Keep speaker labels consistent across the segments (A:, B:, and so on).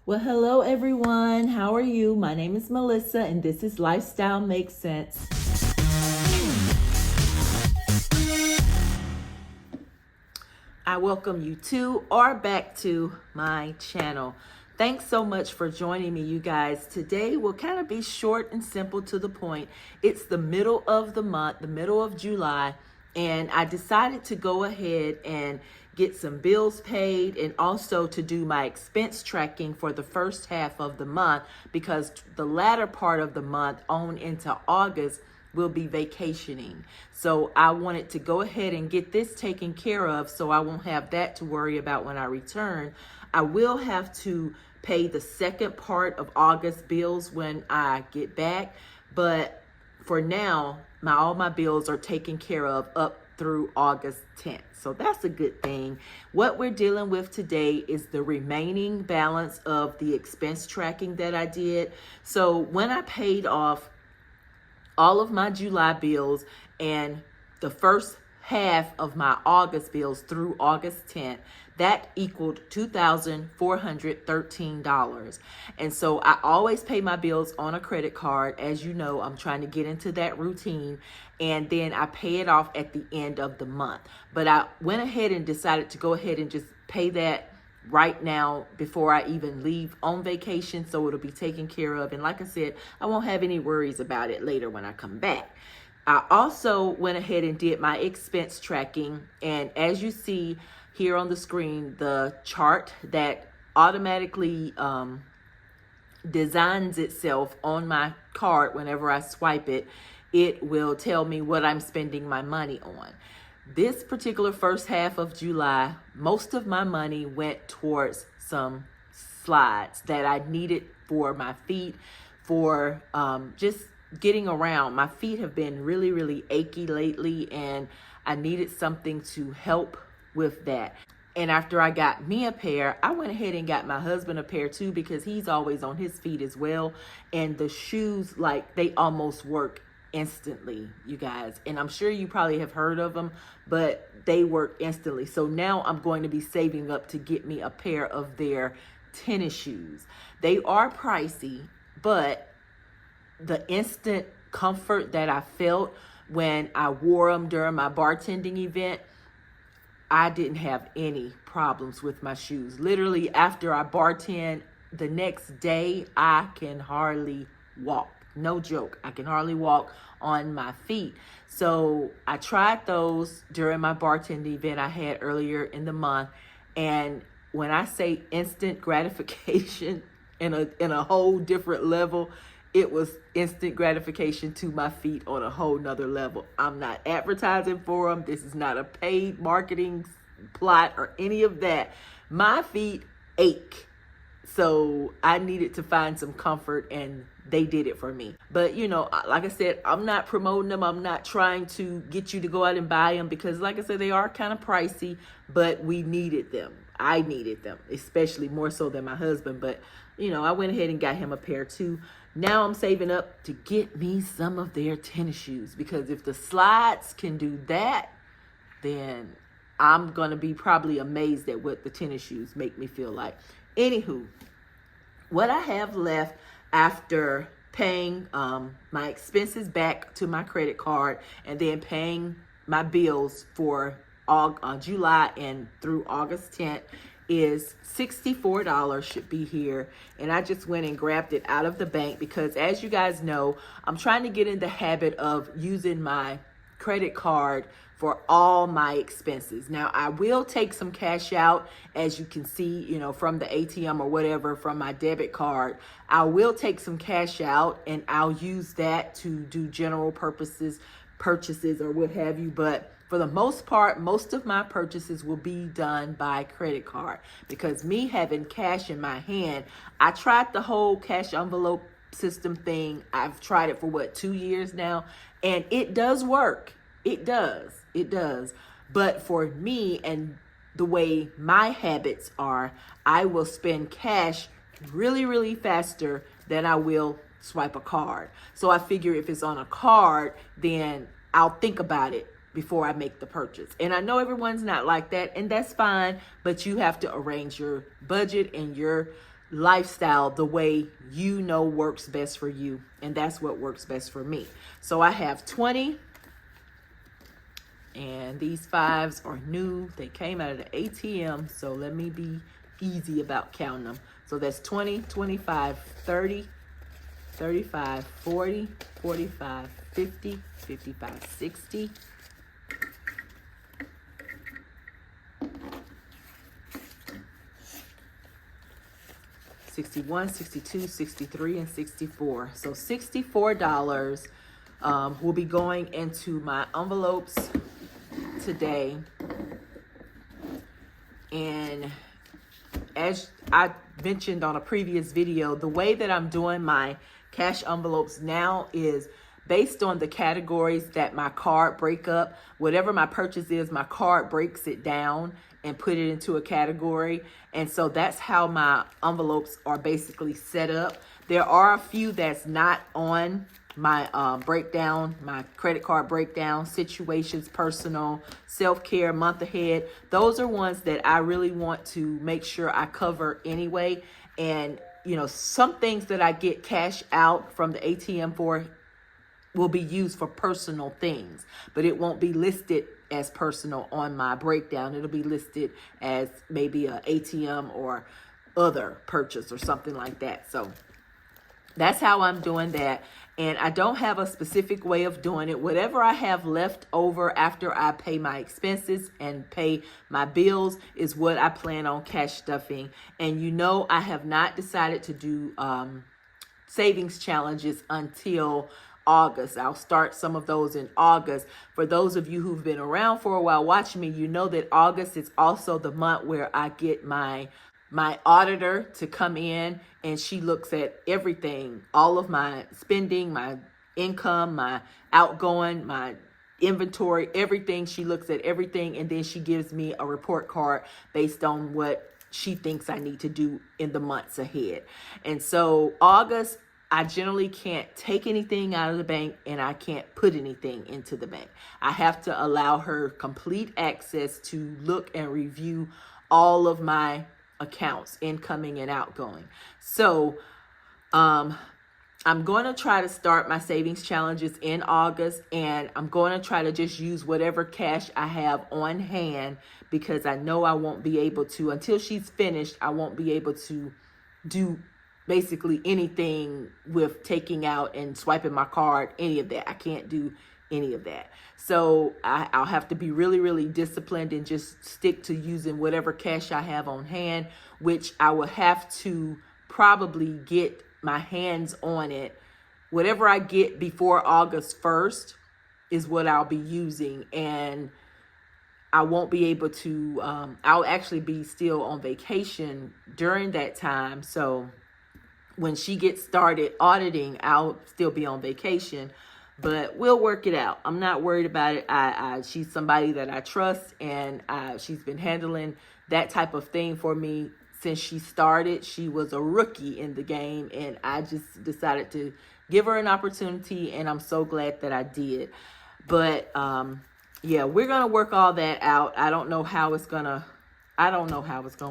A: Well, hello everyone. How are you? My name is Melissa and this is Lifestyle Makes Sense. I welcome you to or back to my channel. Thanks so much for joining me, you guys. Today will kind of be short and simple to the point. It's the middle of the month, the middle of July, and I decided to go ahead and get some bills paid and also to do my expense tracking for the first half of the month, because the latter part of the month on into August will be vacationing. So I wanted to go ahead and get this taken care of so I won't have that to worry about when I return. I will have to pay the second part of August bills when I get back, but for now, all my bills are taken care of up through August 10th. So that's a good thing. What we're dealing with today is the remaining balance of the expense tracking that I did. So when I paid off all of my July bills and the first half of my August bills through August 10th, that equaled $2,413. And so I always pay my bills on a credit card. As you know, I'm trying to get into that routine, and then I pay it off at the end of the month. But I went ahead and decided to go ahead and just pay that right now before I even leave on vacation, so it'll be taken care of. And like I said, I won't have any worries about it later when I come back. I also went ahead and did my expense tracking, and as you see here on the screen, the chart that automatically designs itself on my card whenever I swipe it, it will tell me what I'm spending my money on. This particular first half of July, most of my money went towards some slides that I needed for my feet, for just getting around. My feet have been really, really achy lately, and I needed something to help with that. And after I got me a pair, I went ahead and got my husband a pair too, because he's always on his feet as well. And the shoes, like, they almost work instantly, you guys. And I'm sure you probably have heard of them, but they work instantly. So now I'm going to be saving up to get me a pair of their tennis shoes. They are pricey, but the instant comfort that I felt when I wore them during my bartending event, I didn't have any problems with my shoes. Literally, after I bartend the next day, I can hardly walk. No joke. I can hardly walk on my feet. So I tried those during my bartending event I had earlier in the month. And when I say instant gratification in a whole different level, it was instant gratification to my feet on a whole nother level. I'm not advertising for them. This is not a paid marketing plot or any of that. My feet ache. So I needed to find some comfort, and they did it for me. But, you know, like I said, I'm not promoting them. I'm not trying to get you to go out and buy them, because, like I said, they are kind of pricey, but we needed them. I needed them, especially more so than my husband. But, you know, I went ahead and got him a pair too. Now I'm saving up to get me some of their tennis shoes, because if the slides can do that, then I'm going to be probably amazed at what the tennis shoes make me feel like. Anywho, what I have left after paying my expenses back to my credit card and then paying my bills for July and through August 10th is $64 should be here. And I just went and grabbed it out of the bank because, as you guys know, I'm trying to get in the habit of using my credit card for all my expenses. Now, I will take some cash out, as you can see, you know, from the ATM or whatever, from my debit card. I will take some cash out and I'll use that to do general purposes, purchases or what have you. But for the most part, most of my purchases will be done by credit card, because me having cash in my hand, I tried the whole cash envelope system thing. I've tried it for 2 years now, and it does work. It does. But for me and the way my habits are, I will spend cash really, really faster than I will swipe a card. So I figure if it's on a card, then I'll think about it before I make the purchase. And I know everyone's not like that, and that's fine, but you have to arrange your budget and your lifestyle the way you know works best for you, and that's what works best for me. So I have 20, and these 5s are new. They came out of the ATM, so let me be easy about counting them. So that's 20, 25, 30, 35, 40, 45, 50, 55, 60, 61, 62, 63, and 64. So $64 will be going into my envelopes today. And as I mentioned on a previous video, the way that I'm doing my cash envelopes now is based on the categories that my card break up. Whatever my purchase is, my card breaks it down and put it into a category. And so that's how my envelopes are basically set up. There are a few that's not on my breakdown, my credit card breakdown: situations, personal, self-care, month ahead. Those are ones that I really want to make sure I cover anyway. And, you know, some things that I get cash out from the ATM for will be used for personal things, but it won't be listed as personal on my breakdown. It'll be listed as maybe a ATM or other purchase or something like that. So that's how I'm doing that. And I don't have a specific way of doing it. Whatever I have left over after I pay my expenses and pay my bills is what I plan on cash stuffing. And you know, I have not decided to do savings challenges until August. I'll start some of those in August. For those of you who've been around for a while watching me, you know that August is also the month where I get my auditor to come in, and she looks at everything, all of my spending, my income, my outgoing, my inventory, everything. She looks at everything, and then she gives me a report card based on what she thinks I need to do in the months ahead. And so August, I generally can't take anything out of the bank, and I can't put anything into the bank. I have to allow her complete access to look and review all of my accounts, incoming and outgoing. So I'm going to try to start my savings challenges in August, and I'm going to try to just use whatever cash I have on hand, because I know I won't be able to, until she's finished, I won't be able to do basically anything with taking out and swiping my card, any of that. I can't do any of that. So I'll have to be really, really disciplined and just stick to using whatever cash I have on hand, which I will have to probably get my hands on it. Whatever I get before August 1st is what I'll be using. And I won't be able to, I'll actually be still on vacation during that time. So when she gets started auditing, I'll still be on vacation, but we'll work it out. I'm not worried about it. She's somebody that I trust, and she's been handling that type of thing for me since she started. She was a rookie in the game, and I just decided to give her an opportunity, and I'm so glad that I did. But yeah, we're going to work all that out. I don't know how it's going to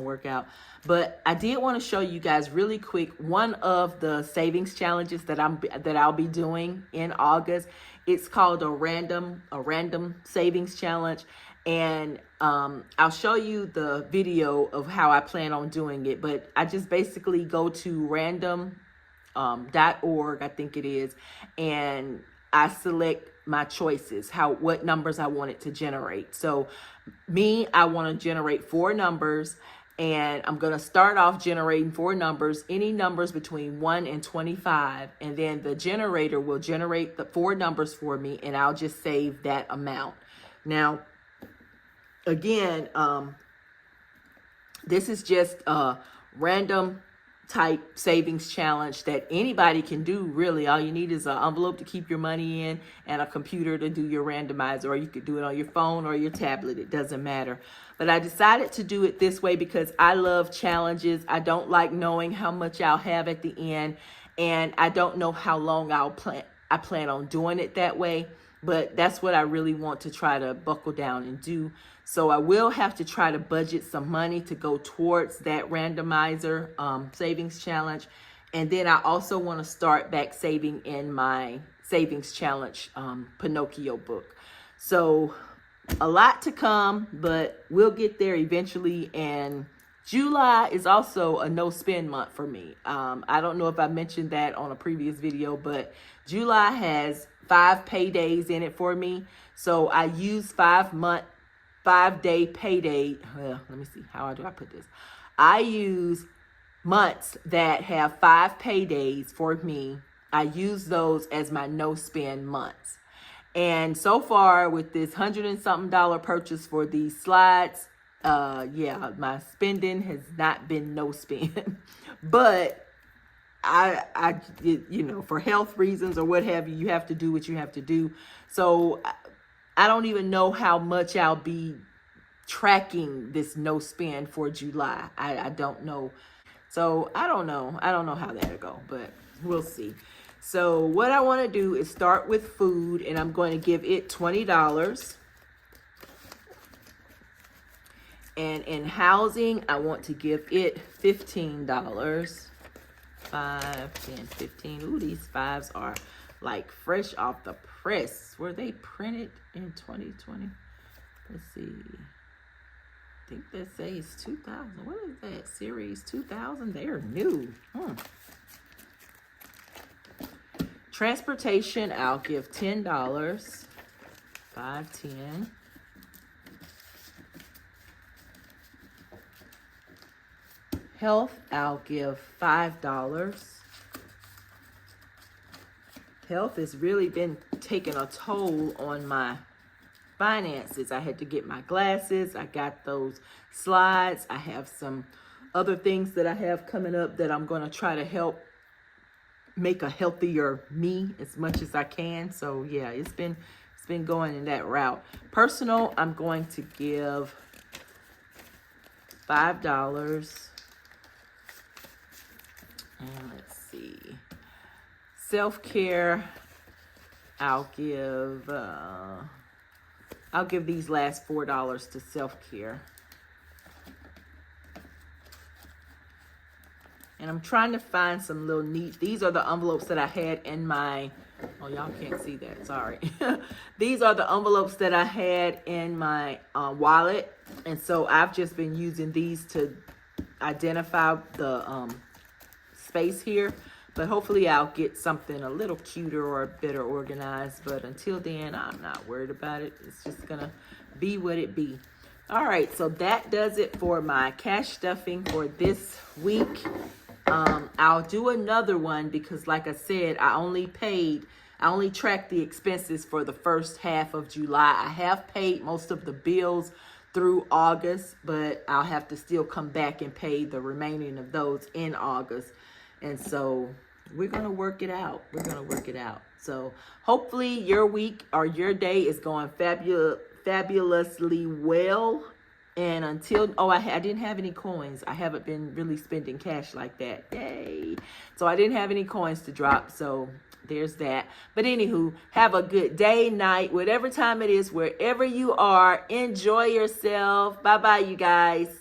A: work out. But I did want to show you guys really quick one of the savings challenges that I'll be doing in August. It's called a random savings challenge, and I'll show you the video of how I plan on doing it. But I just basically go to random.org, I think it is, and I select my choices, what numbers I want it to generate. So I want to generate 4 numbers, and I'm going to start off generating 4 numbers, any numbers between 1 and 25. And then the generator will generate the 4 numbers for me, and I'll just save that amount. Now, again, this is just a random type savings challenge that anybody can do, really. All you need is an envelope to keep your money in and a computer to do your randomizer, or you could do it on your phone or your tablet. It doesn't matter. But I decided to do it this way because I love challenges. I don't like knowing how much I'll have at the end, and I don't know how long I plan on doing it that way. but that's what I really want to try to buckle down and do. So I will have to try to budget some money to go towards that randomizer savings challenge. And then I also want to start back saving in my savings challenge Pinocchio book. So a lot to come, but we'll get there eventually. And July is also a no spend month for me. I don't know if I mentioned that on a previous video, but July has 5 paydays in it for me. So I use 5-day payday. Well, let me see. How do I put this? I use months that have 5 paydays for me. I use those as my no spend months. And so far with this $100 and something purchase for these slides, yeah, my spending has not been no spend. But I, you know, for health reasons or what have you, you have to do what you have to do. So I don't even know how much I'll be tracking this no spend for July. I don't know. So I don't know. I don't know how that'll go, but we'll see. So what I want to do is start with food, and I'm going to give it $20. And in housing, I want to give it $15. 5, 10, 15. Ooh, these 5s are like fresh off the press. Were they printed in 2020? Let's see. I think that says 2000. What is that? Series 2000? They are new. Transportation, I'll give $10. 5, 10. Health, I'll give $5. Health has really been taking a toll on my finances. I had to get my glasses. I got those slides. I have some other things that I have coming up that I'm going to try to help make a healthier me as much as I can. So yeah, it's been going in that route. Personal, I'm going to give $5. And let's see. Self-care, I'll give these last $4 to self-care. And I'm trying to find some little neat, these are the envelopes that I had in my, oh, y'all can't see that, sorry. These are the envelopes that I had in my wallet. And so I've just been using these to identify the space here. But hopefully I'll get something a little cuter or better organized. But until then, I'm not worried about it. It's just going to be what it be. All right, so that does it for my cash stuffing for this week. I'll do another one because, like I said, I only tracked the expenses for the first half of July. I have paid most of the bills through August, but I'll have to still come back and pay the remaining of those in August. And so we're going to work it out. We're going to work it out. So hopefully your week or your day is going fabulously well. And until, I didn't have any coins. I haven't been really spending cash like that. Yay. So I didn't have any coins to drop. So there's that. But anywho, have a good day, night, whatever time it is, wherever you are. Enjoy yourself. Bye-bye, you guys.